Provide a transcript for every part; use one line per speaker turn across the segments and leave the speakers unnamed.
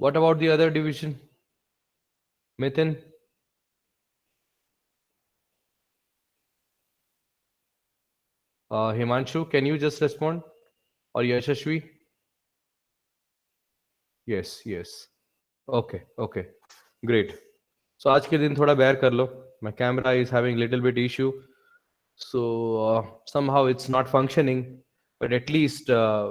What about the other division? Mithun? Himanshu, can you just respond? Or Yashashvi? Yes, yes. Okay, okay. Great. So आज के दिन थोड़ा bear कर लो. My camera is having little bit issue. So somehow it's not functioning. But at least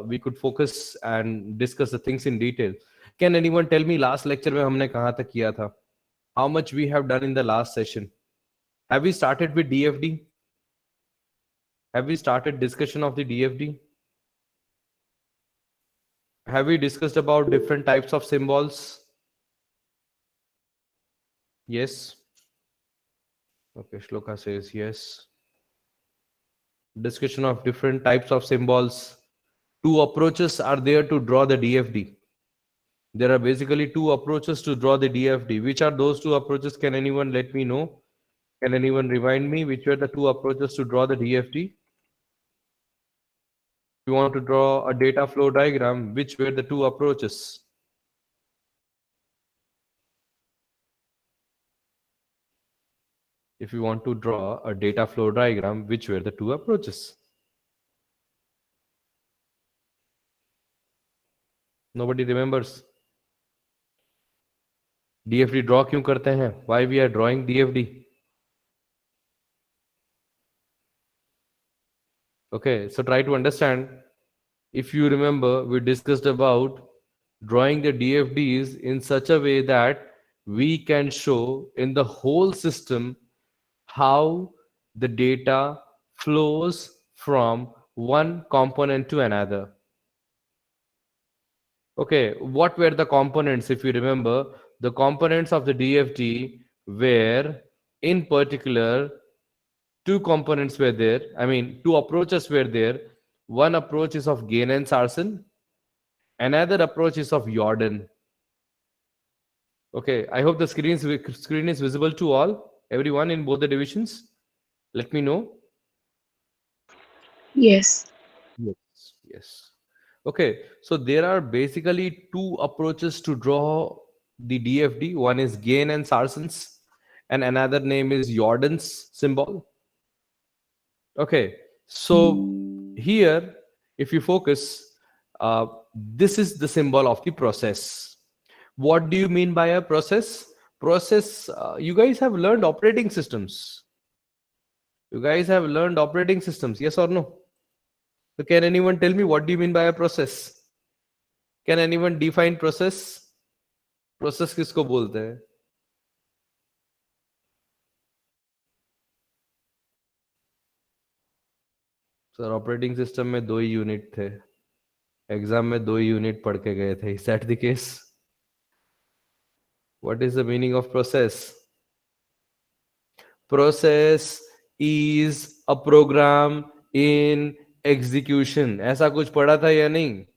we could focus and discuss the things in detail. Can anyone tell me last lecture में हमने कहाँ तक किया था? How much we have done in the last session? Have we started with DFD? Have we started discussion of the DFD? Have we discussed about different types of symbols? Yes. Okay, Shloka says yes. Discussion of different types of symbols. Two approaches are there to draw the DFD. There are basically two approaches to draw the DFD. Which are those two approaches? Can anyone let me know? Can anyone remind me which were the two approaches to draw the DFD? If you want to draw a data flow diagram, which were the two approaches? If you want to draw a data flow diagram, which were the two approaches? Nobody remembers. DFD draw क्यों करते हैं? Why we are drawing DFD? Okay, so try to understand. If you remember, we discussed about drawing the DFDs in such a way that we can show in the whole system how the data flows from one component to another. Okay, what were the components? If you remember, the components of the DFD were, in particular, two components were there. I mean, two approaches were there. One approach is of Gain and Sarson. Another approach is of Jordan. Okay, I hope the screen is visible to all, everyone in both the divisions. Let me know.
Yes.
Yes, yes. Okay, so there are basically two approaches to draw the DFD. One is Gain and Sarson's, and another name is Jordan's symbol. Okay, so here, if you focus, this is the symbol of the process. What do you mean by a process? Process, you guys have learned operating systems. You guys have learned operating systems, yes or no? So can anyone tell me what do you mean by a process? Can anyone define process? Process किसको बोलते हैं? Sir operating system में दो ही unit थे, exam में दो ही unit पढ़ के गए थे. Is that the case? What is the meaning of process? Process is a program in execution. ऐसा कुछ पढ़ा था या नहीं?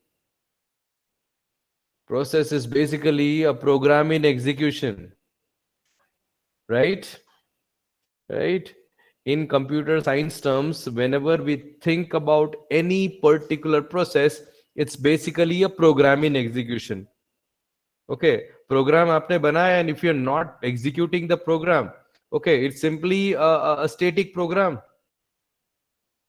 Process is basically a program in execution, right? Right? In computer science terms, whenever we think about any particular process, it's basically a program in execution. Okay, program आपने बनाया, and if you're not executing the program, okay, it's simply a static program.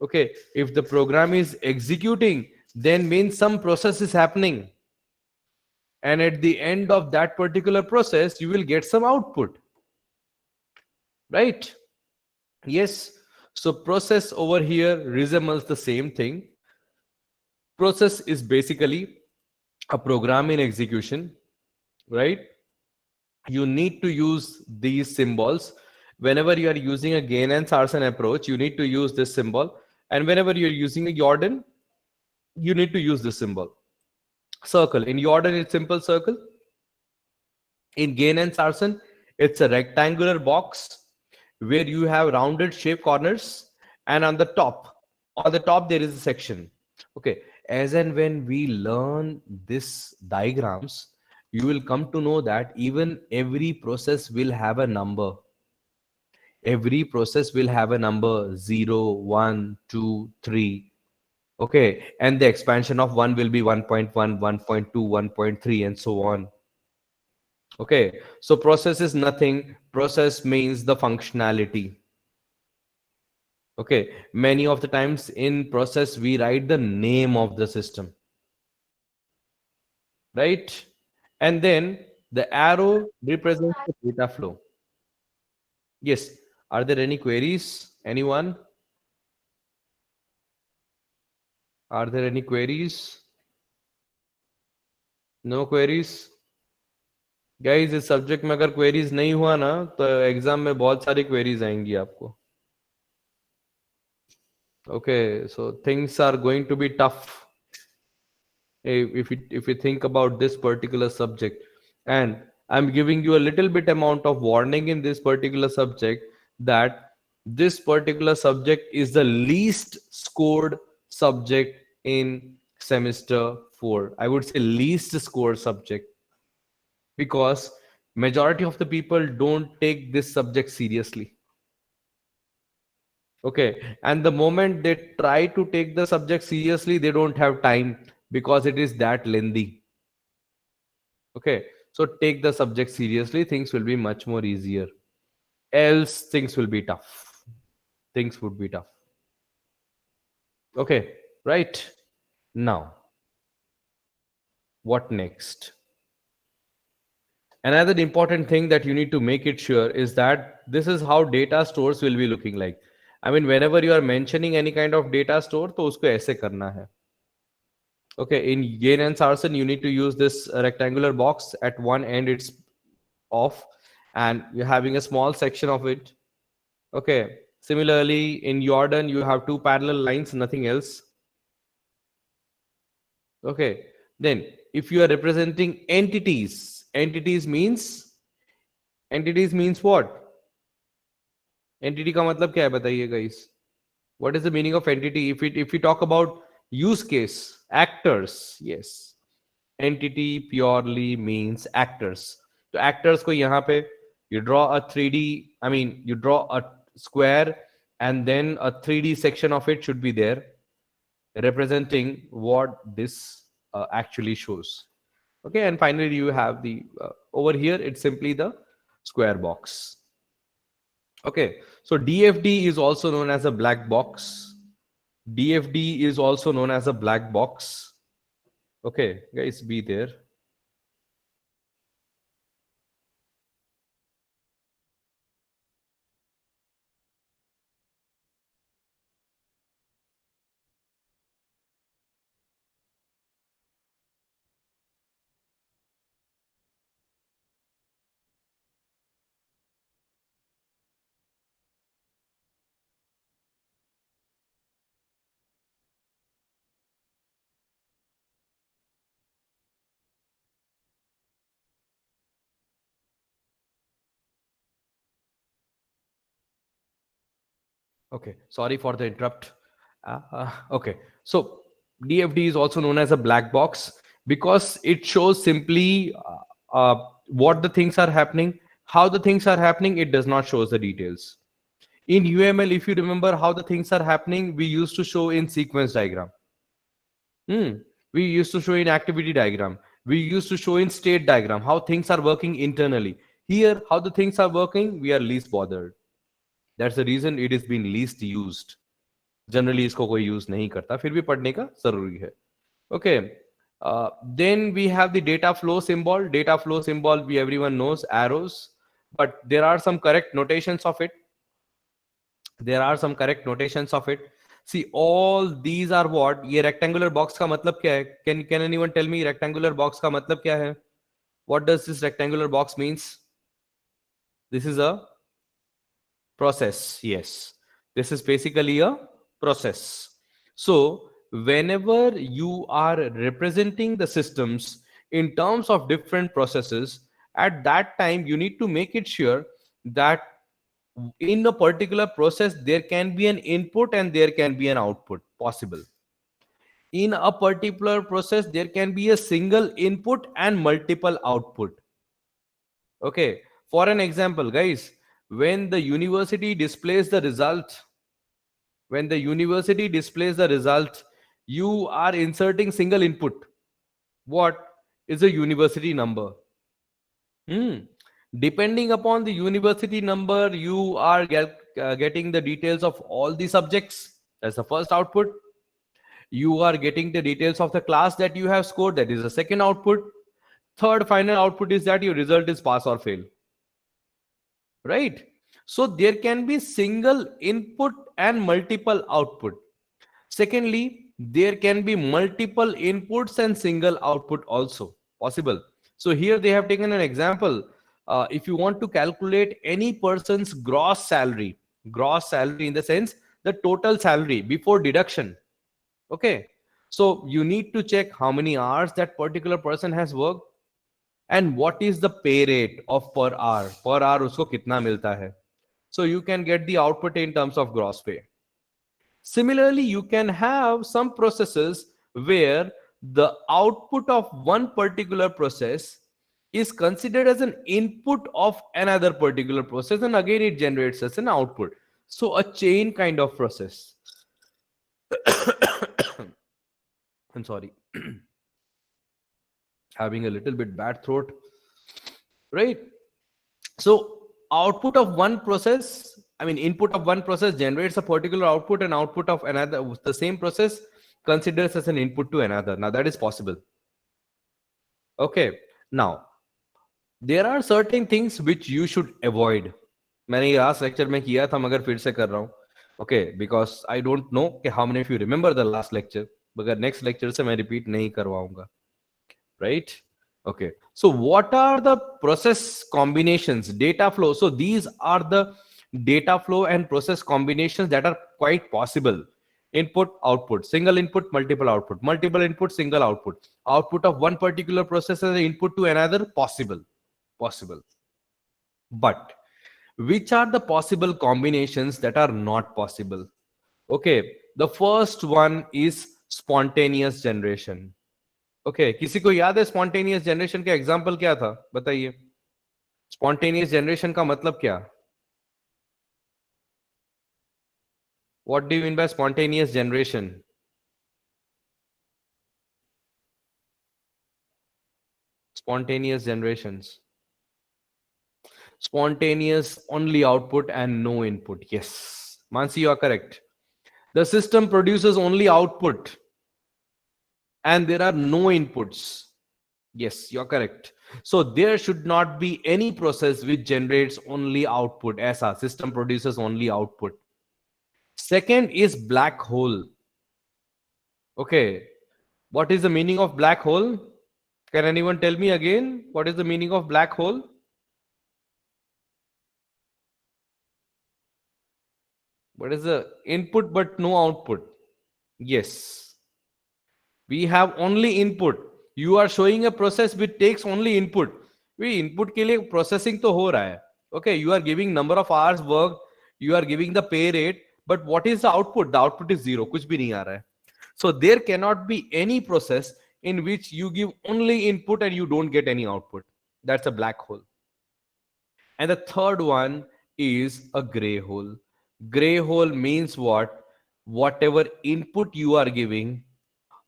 Okay, if the program is executing, then means some process is happening. And at the end of that particular process, you will get some output. Right? Yes. So process over here resembles the same thing. Process is basically a program in execution, right? You need to use these symbols. Whenever you are using a Gain and Sarson approach, you need to use this symbol. And whenever you're using a Jordan, you need to use this symbol. Circle. In Jordan, it's simple circle. In Gain and Sarson, it's a rectangular box where you have rounded shape corners, and on the top there is a section. Okay, as and when we learn this diagrams, you will come to know that even every process will have a number. Every process will have a number 0, 1, 2, 3. Okay, and the expansion of 1 will be 1.1, 1.2, 1.3, and so on. Okay, so process is nothing. Process means the functionality. Okay, many of the times in process we write the name of the system, right? And then the arrow represents the data flow. Yes. Are there any queries? Anyone? Are there any queries? No queries? Guys इस subject में अगर queries नहीं हुआ ना तो exam में बहुत सारी क्वेरीज आएंगी आपको. Okay, so things are going to be tough if you think about this particular subject. And I'm giving you a little bit amount of warning in this particular subject, that this particular subject is the least scored subject in semester 4. I would say least scored subject, because majority of the people don't take this subject seriously. Okay, and the moment they try to take the subject seriously, they don't have time because it is that lengthy. Okay, so take the subject seriously, things will be much more easier. Else, things will be tough. Things would be tough. Okay, right. Now, what next? Another important thing that you need to make it sure is that this is how data stores will be looking like. I mean, whenever you are mentioning any kind of data store, तो उसको ऐसे करना है. Okay, in Gain and Sarsen, you need to use this rectangular box. At one end, it's off, and you're having a small section of it. Okay. Similarly, in Jordan, you have two parallel lines, nothing else. Okay. Then, if you are representing entities means what? Entity का मतलब क्या है बताइए guys? What is the meaning of entity? If we talk about use case, actors, yes. Entity purely means actors. So actors को यहाँ पे you draw a 3D, I mean you draw a square, and then a 3D section of it should be there, representing what this actually shows. Okay, and finally you have the over here it's simply the square box. Okay, so DFD is also known as a black box. DFD is also known as a black box. Okay, guys, be there. Okay, sorry for the interrupt. Okay, so DFD is also known as a black box because it shows simply what the things are happening, how the things are happening. It does not show the details. In UML, if you remember how the things are happening, we used to show in sequence diagram. We used to show in activity diagram. We used to show in state diagram how things are working internally. Here, how the things are working, we are least bothered. That's the reason it is being least used. Generally इसको कोई use नहीं करता, फिर भी पढ़ने का जरूरी है. Okay, then we have the data flow symbol. Data flow symbol, we everyone knows arrows, but there are some correct notations of it. See, all these are what? ये rectangular box का मतलब क्या है? Can anyone tell me rectangular box का मतलब क्या है? What does this rectangular box means? This is a process. Yes, this is basically a process. So whenever you are representing the systems in terms of different processes, at that time you need to make it sure that in a particular process there can be an input and there can be an output possible. In a particular process there can be a single input and multiple output. Okay, for an example, guys, when the university displays the result, you are inserting single input. What is a university number? Depending upon the university number, you are getting the details of all the subjects. That's the first output. You are getting the details of the class that you have scored. That is the second output. Third final output is that your result is pass or fail. Right? So there can be single input and multiple output. Secondly, there can be multiple inputs and single output also possible. So here they have taken an example. If you want to calculate any person's gross salary in the sense the total salary before deduction. Okay. So you need to check how many hours that particular person has worked and what is the pay rate of per hour. Per hour usko kitna milta hai. So you can get the output in terms of gross pay. Similarly, you can have some processes where the output of one particular process is considered as an input of another particular process, and again it generates as an output. So a chain kind of process. I'm sorry. Having a little bit bad throat. Right? So output of one process, I mean input of one process generates a particular output, and output of another, the same process considers as an input to another. Now that is possible. Okay. Now there are certain things which you should avoid. मैंने ये last lecture में किया था मगर फिर से कर रहा हूँ. Okay, because I don't know कि how many of you remember the last lecture, मगर next lecture से मैं repeat नहीं करवाऊंगा. Right? Okay. So what are the process combinations, data flow? So these are the data flow and process combinations that are quite possible. Input, output, single input, multiple output, multiple input, single output, output of one particular process as an input to another, possible. But which are the possible combinations that are not possible? Okay, the first one is spontaneous generation. Okay किसी को याद है spontaneous generation का example क्या था? बताइए. Spontaneous generation का मतलब क्या? What do you mean by spontaneous generation? Spontaneous generations. Spontaneous only output and no input. Yes, Mansi, you are correct. The system produces only output and there are no inputs. Yes, you're correct. So there should not be any process which generates only output. As our system produces only output. Second is black hole. Okay, what is the meaning of black hole? Can anyone tell me again what is the meaning of black hole? What is the input but no output? Yes, we have only input. You are showing a process which takes only input. We input के लिए processing तो हो रहा है. Okay, you are giving number of hours worked, you are giving the pay rate, but what is the output? The output is zero. कुछ भी नहीं आ रहा है. So there cannot be any process in which you give only input and you don't get any output. That's a black hole. And the third one is a gray hole. Gray hole means what? Whatever input you are giving,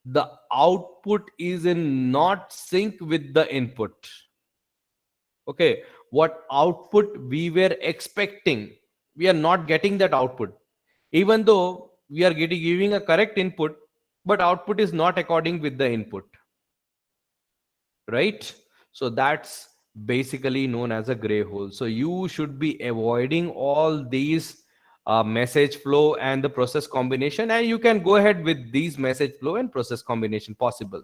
the output is in not sync with the input. Okay, what output we were expecting, we are not getting that output. Even though we are giving a correct input, but output is not according with the input. Right? So that's basically known as a gray hole. So you should be avoiding all these message flow and the process combination, and you can go ahead with these message flow and process combination possible.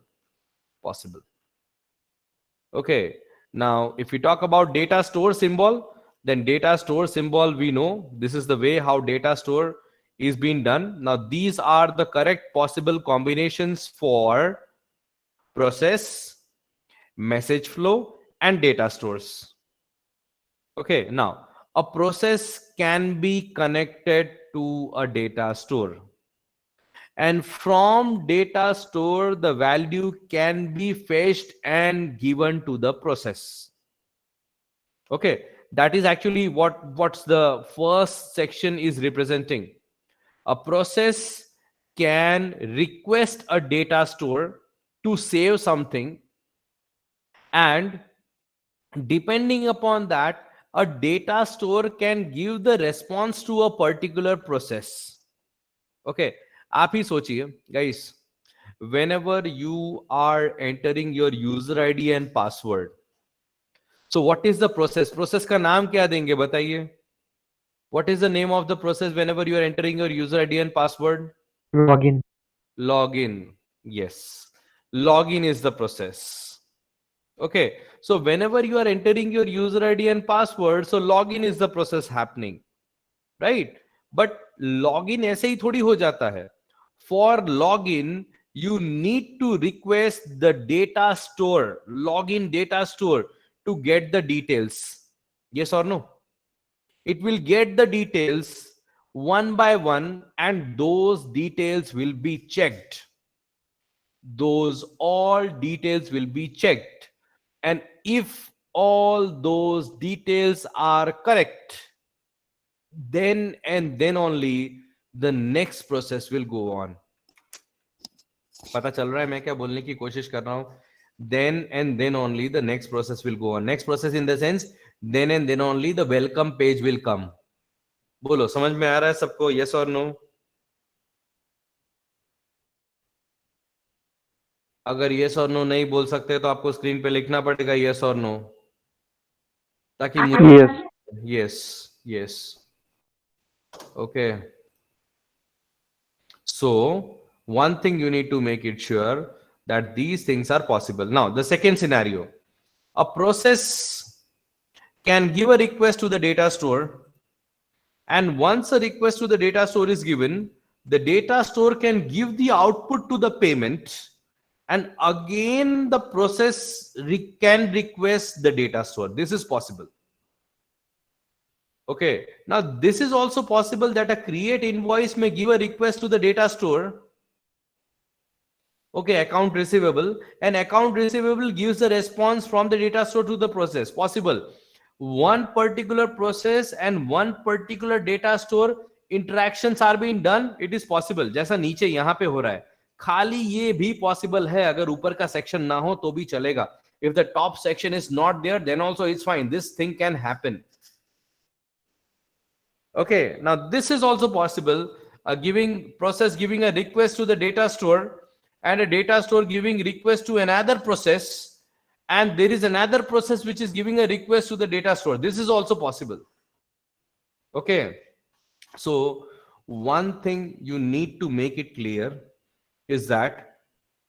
Okay, now if we talk about data store symbol, then data store symbol, we know this is the way how data store is being done. Now these are the correct possible combinations for process, message flow, and data stores. Okay, now a process can be connected to a data store, and from data store the value can be fetched and given to the process. Okay, that is actually what's the first section is representing. A process can request a data store to save something, and Depending upon that, a data store can give the response to a particular process. Okay, आप ही सोचिए guys, whenever you are entering your user id and password, so what is the process का नाम क्या देंगे बताइए? What is the name of the process whenever you are entering your user id and password?
Login.
Login. Yes, login is the process. Okay, so whenever you are entering your user id and password, so login is the process happening, right? But login ऐसे ही थोड़ी हो जाता है. For login, you need to request the data store, login data store, to get the details. Yes or no? It will get the details one by one, and those details will be checked. Those all details will be checked. And if all those details are correct, then and then only the next process will go on. पता चल रहा है मैं क्या बोलने की कोशिश कर रहा हूं? Then and then only the next process will go on. Next process in the sense, then and then only the welcome page will come. बोलो, समझ में आ रहा है सबको? Yes or no? अगर yes or no नहीं बोल सकते तो आपको स्क्रीन पे लिखना पड़ेगा yes or no, ताकि मुझे
Yes.
yes, yes. Okay. So one thing you need to make it sure that these things are possible. Now the second scenario, a process can give a request to the data store, and once a request to the data store is given, the data store can give the output to the payment, and again the process can request the data store. This is possible. Okay, now this is also possible that a create invoice may give a request to the data store. Okay, account receivable, and account receivable gives the response from the data store to the process. Possible. One particular process and one particular data store interactions are being done. It is possible. जैसा नीचे यहाँ पे हो रहा है, खाली ये भी possible है. अगर ऊपर का section ना हो तो भी चलेगा. If the top section is not there, then also it's fine. This thing can happen. Okay, now this is also possible. Giving process giving a request to the data store, and a data store giving request to another process, and there is another process which is giving a request to the data store. This is also possible. Okay, so one thing you need to make it clear is that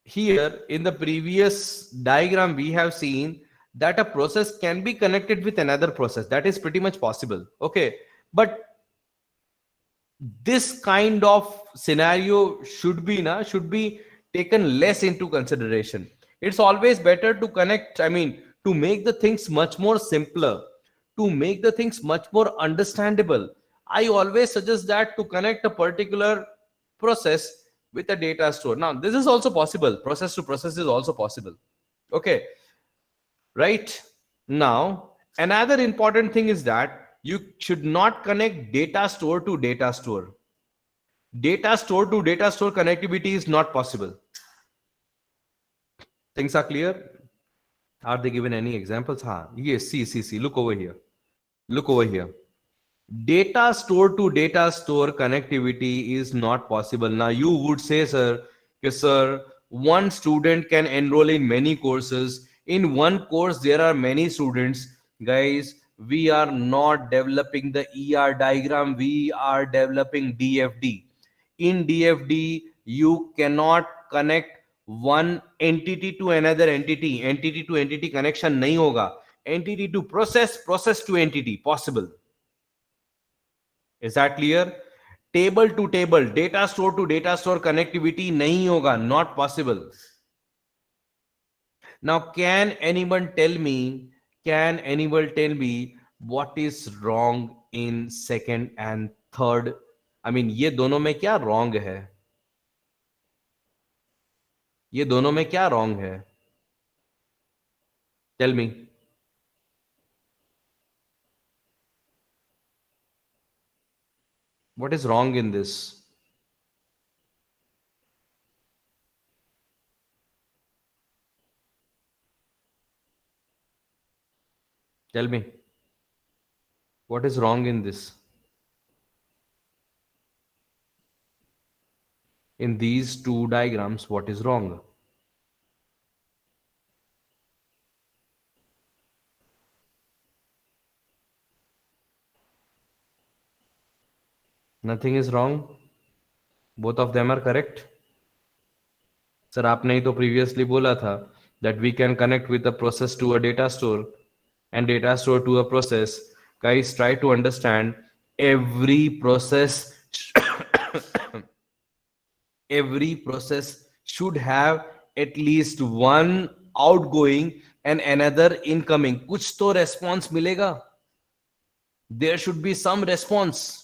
here in the previous diagram we have seen that a process can be connected with another process. That is pretty much possible. Okay, but this kind of scenario should be taken less into consideration. It's always better to connect, I mean, to make the things much more simpler, to make the things much more understandable. I always suggest that to connect a particular process with a data store. Now this is also possible. Process to process is also possible. Okay, right? Now another important thing is that you should not connect data store to data store. Data store to data store connectivity is not possible. Things are clear? Are they given any examples? Yes, see. Look over here. Look over here. Data store to data store connectivity is not possible. Now you would say, sir, yes, sir, one student can enroll in many courses. In one course, there are many students. Guys, we are not developing the ER diagram. We are developing DFD. In DFD, you cannot connect one entity to another entity. Entity to entity connection nahi hoga. Entity to process, process to entity, possible. Is that clear? Table to table, data store to data store connectivity nahi hoga, not possible. Now, can anyone tell me what is wrong in second and third? I mean, ये दोनों में क्या wrong है? ये दोनों में क्या wrong है? Tell me. What is wrong in this? Tell me, what is wrong in this? In these two diagrams, what is wrong? Nothing is wrong. Both of them are correct. Sir आपने ही तो previously बोला था that we can connect with a process to a data store and data store to a process. Guys, try to understand every process every process should have at least one outgoing and another incoming. कुछ तो response मिलेगा. There should be some response.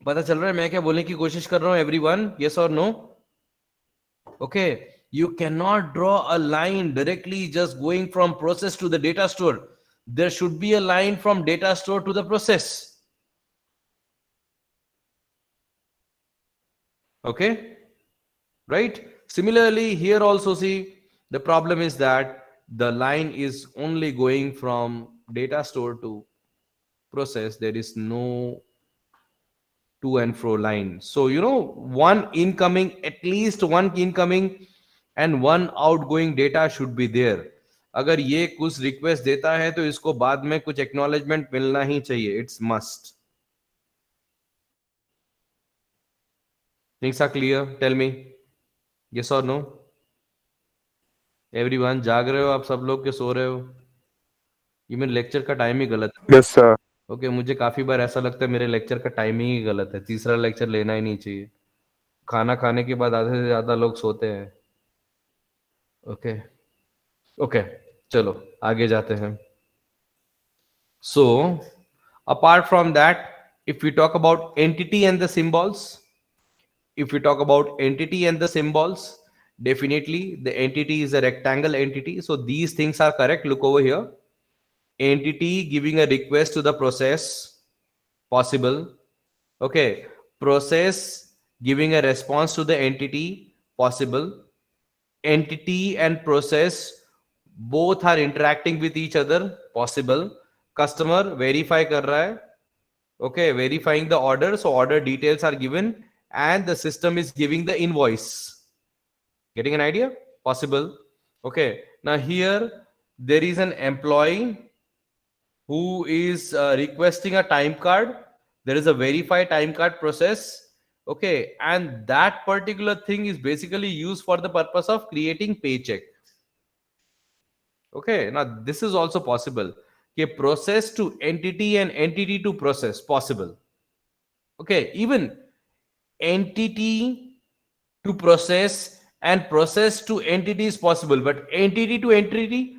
पता चल रहा है मैं क्या बोलने की कोशिश कर रहा हूं everyone? Yes or no? Okay, you cannot draw a line directly just going from process to the data store. There should be a line from data store to the process. Okay, right? Similarly, here also see the problem is that the line is only going from data store to process. There is no to and fro line. So one incoming, at least one incoming and one outgoing data should be there. अगर ये कुछ request देता है तो इसको बाद में कुछ एक्नॉलेजमेंट मिलना ही चाहिए. It's must. Things are clear? Tell me yes और नो. एवरीवन जाग रहे हो आप सब लोग के सो रहे हो? ये मेरे लेक्चर का टाइम ही गलत है.
Yes sir.
ओके, मुझे काफी बार ऐसा लगता है मेरे लेक्चर का टाइमिंग ही गलत है. तीसरा लेक्चर लेना ही नहीं चाहिए. खाना खाने के बाद आधे से ज्यादा लोग सोते हैं. ओके ओके, चलो आगे जाते हैं. So apart from that, if we talk about entity and the symbols, definitely the entity is a rectangle entity. So these things are correct. Look over here. Entity giving a request to the process, possible. Okay, process giving a response to the entity, possible. Entity and process both are interacting with each other, possible. Customer verify kar raha hai. Okay, verifying the order, so order details are given and the system is giving the invoice. Getting an idea? Possible. Okay, now here there is an employee who is requesting a time card. There is a verify time card process. Okay, and that particular thing is basically used for the purpose of creating paycheck. Okay, now this is also possible. Okay, process to entity and entity to process, possible. Okay, even entity to process and process to entity is possible, but entity to entity,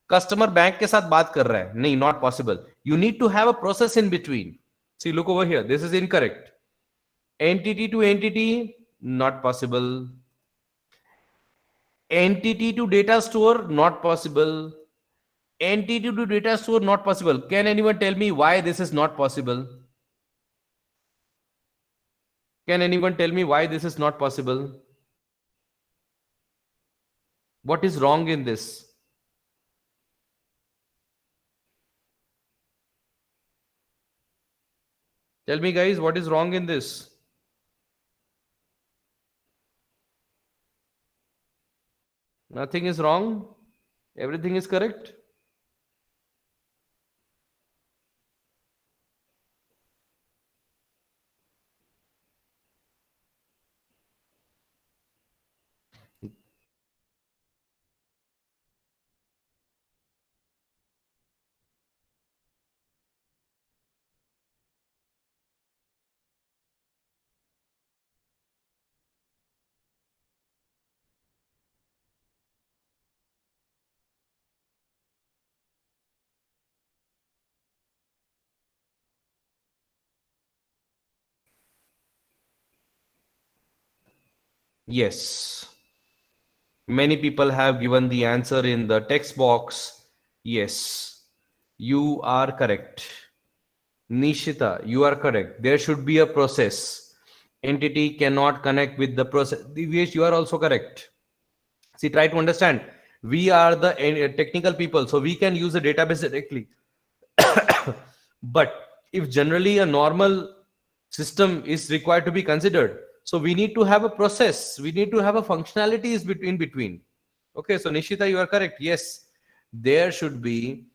customer bank के साथ बात कर रहा है, नहीं, not possible. You need to have a process in between. See, look over here, this is incorrect. Entity to entity, not possible. Entity to data store, not possible. Entity to data store, not possible. Can anyone tell me why this is not possible? Can anyone tell me why this is not possible? What is wrong in this? Tell me guys, what is wrong in this? Nothing is wrong. Everything is correct. Yes. Many people have given the answer in the text box. Yes, you are correct. Nishita, you are correct. There should be a process. Entity cannot connect with the process. Divyesh, you are also correct. See, try to understand. We are the technical people, so we can use the database directly. But if generally a normal system is required to be considered, so we need to have a process, we need to have a functionalities between. Okay, so Nishita, you are correct. Yes, there should be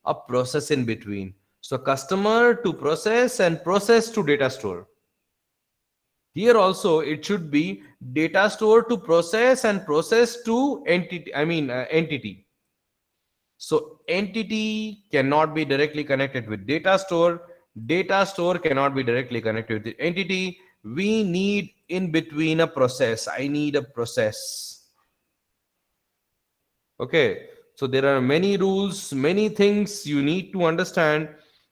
a process in between. So customer to process and process to data store. Here also it should be data store to process and process to entity. Entity. So entity cannot be directly connected with data store. Data store cannot be directly connected with the entity. We need in between a process. I need a process. Okay. So there are many rules, many things you need to understand,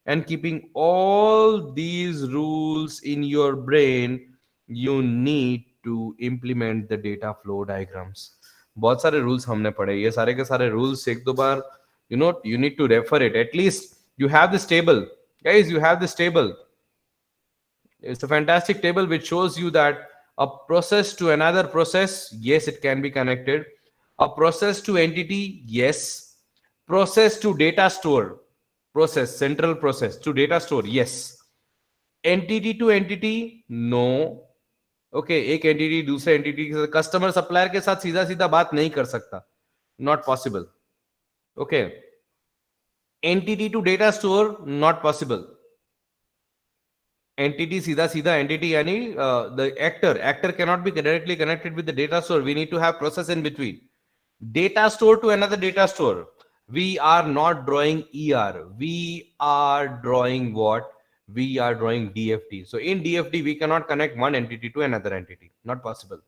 and keeping all these rules in your brain, you need to implement the data flow diagrams. बहुत सारे rules हमने पढ़े, ये सारे के सारे rules एक दो बार, you need to refer it. At least you have this table, guys. You have this table. It's a fantastic table which shows you that a process to another process, yes, it can be connected. A process to entity, yes. Process to data store, process, central process to data store, yes. Entity to entity, no. Okay एक entity दूसरे entity के customer supplier के साथ सीधा सीधा बात नहीं कर सकता, not possible. Okay, entity to data store, not possible. Entity सीधा सीधा entity यानी the actor cannot be directly connected with the data store. We need to have process in between. Data store to another data store. We are not drawing ER. We are drawing what? We are drawing DFT. So in DFT, we cannot connect one entity to another entity. Not possible.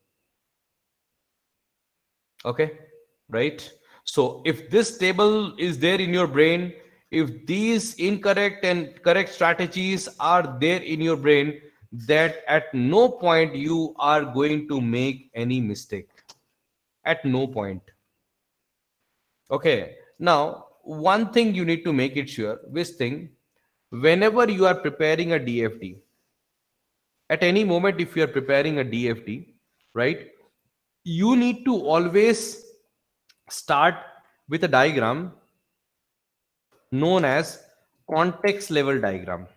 Okay, right? So if this table is there in your brain, if these incorrect and correct strategies are there in your brain, that at no point you are going to make any mistake. At no point. Okay, now one thing you need to make it sure, this thing, whenever you are preparing a DFT, at any moment if you are preparing a DFT, right, you need to always start with a diagram known as context level diagram.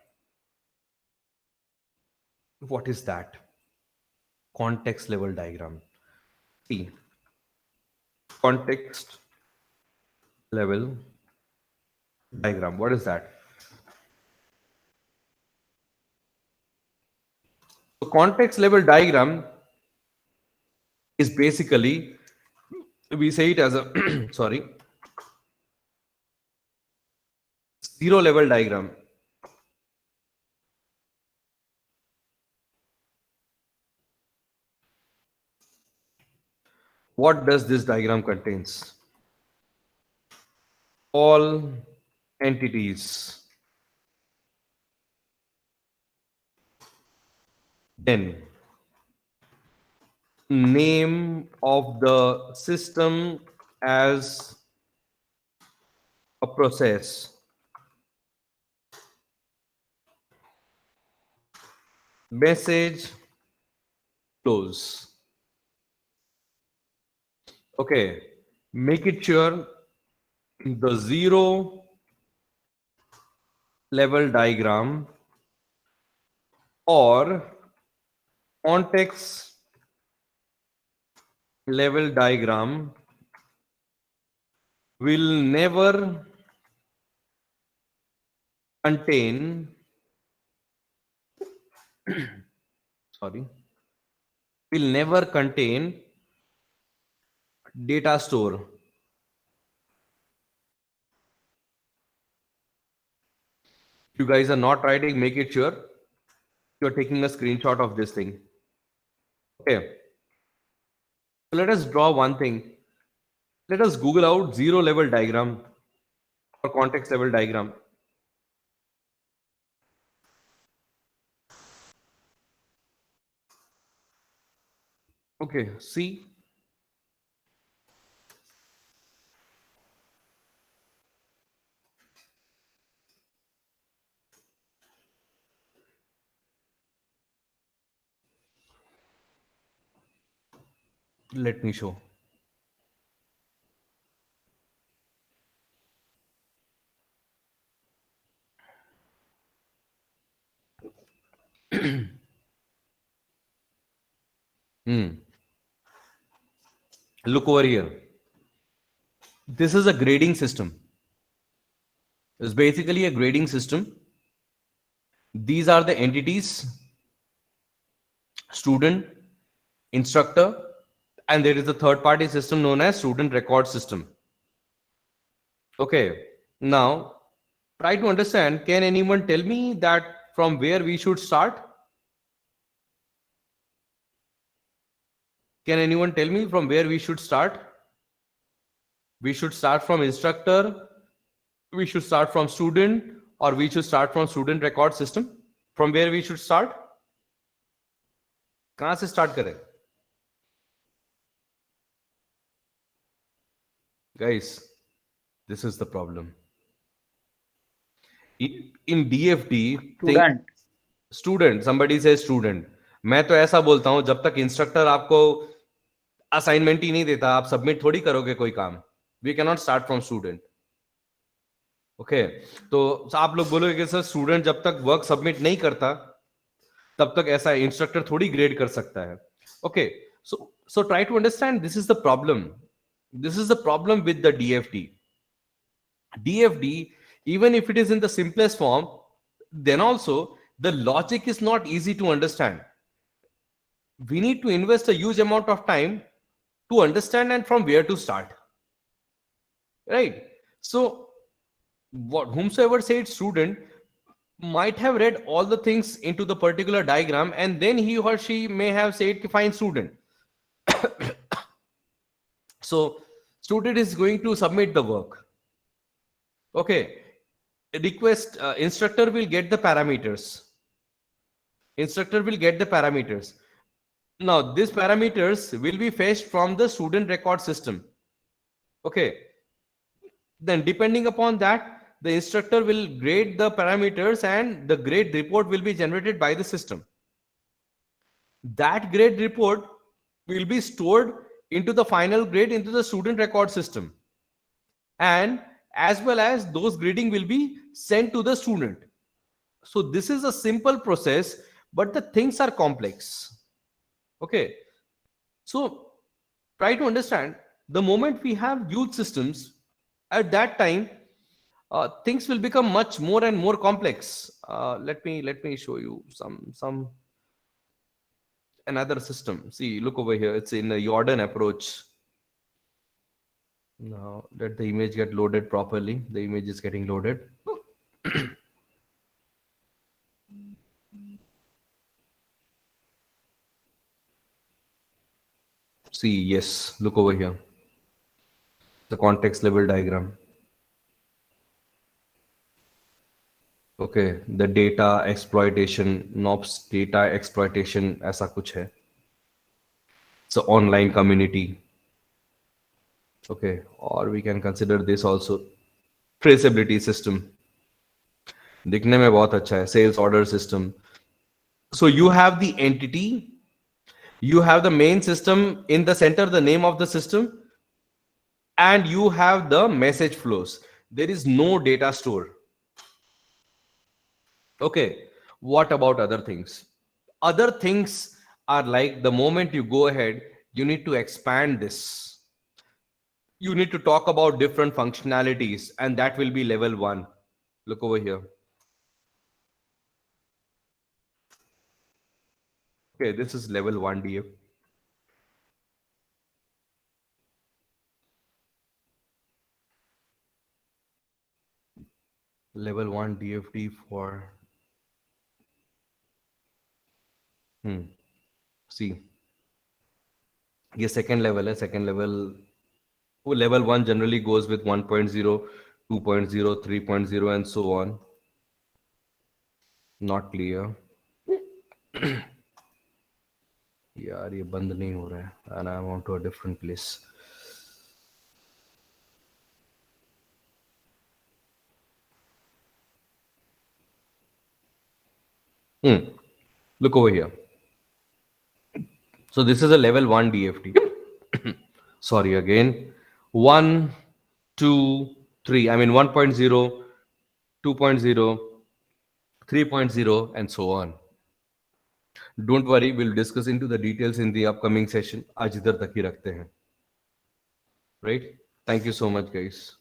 What is that? Context level diagram. See, context level diagram. What is that? So context level diagram is basically, we say it as a sorry, zero level diagram. What does this diagram contains? All entities. Then name of the system as a process. Message close. Okay, make it sure the zero level diagram or context level diagram will never contain sorry will never contain data store. If you guys are not writing, make it sure you're taking a screenshot of this thing. Okay, so let us draw one thing. Let us Google out zero level diagram or context level diagram. Okay, see, let me show. Look over here. This is a grading system. It's basically a grading system. These are the entities: student, instructor, and there is a third party system known as student record system. Okay. Now, try to understand. Can anyone tell me that from where we should start? Can anyone tell me from where we should start? We should start from instructor, we should start from student, or we should start from student record system? From where we should start? कहां से start करें? Guys, this is the problem. In DFD, student, somebody says student. मैं तो ऐसा बोलता हूं, जब तक इंस्ट्रक्टर आपको असाइनमेंट ही नहीं देता, आप सबमिट थोड़ी करोगे कोई काम. We can not start from student. Okay, तो आप लोग बोलोगे कि सर स्टूडेंट जब तक वर्क सबमिट नहीं करता तब तक ऐसा इंस्ट्रक्टर थोड़ी ग्रेड कर सकता है. Okay, so try to understand, this is the problem. This is the problem with the DFD. DFD, even if it is in the simplest form, then also the logic is not easy to understand. We need to invest a huge amount of time to understand and from where to start. Right? So, whomsoever said student might have read all the things into the particular diagram, and then he or she may have said find student. So, student is going to submit the work. Okay, request instructor will get the parameters. Instructor will get the parameters. Now, these parameters will be fetched from the student record system. Okay, then depending upon that, the instructor will grade the parameters and the grade report will be generated by the system. That grade report will be stored into the final grade into the student record system. And as well as those grading will be sent to the student. So this is a simple process, but the things are complex. Okay. So try to understand, the moment we have huge systems, at that time, things will become much more and more complex. Let me show you some another system. See, look over here. It's in the Jordan approach. Now let the image get loaded properly. The image is getting loaded. See, yes, look over here. The context level diagram. Okay, the data exploitation, NOPS data exploitation, ऐसा कुछ है. So online community. Okay, or we can consider this also. Traceability system. दिखने में बहुत अच्छा है. Sales order system. So you have the entity, you have the main system in the center, the name of the system, and you have the message flows. There is no data store. Okay, what about other things? Other things are like, the moment you go ahead, you need to expand this. You need to talk about different functionalities, and that will be level 1. Look over here. Okay, this is level 1 DF. Level 1 DFD for see, ये second level है. Second level, level 1 generally goes with 1.0, 2.0, 3.0 and so on. Not clear. यार ये बंद नहीं हो रहा है, and I want to a different place. Look over here. So this is a level 1 DFT. Sorry again. 1, 2, 3. I mean 1.0, 2.0, 3.0 and so on. Don't worry, will discuss into the details in the upcoming session. आज इधर तक ही रखते हैं. Right. Thank you so much guys.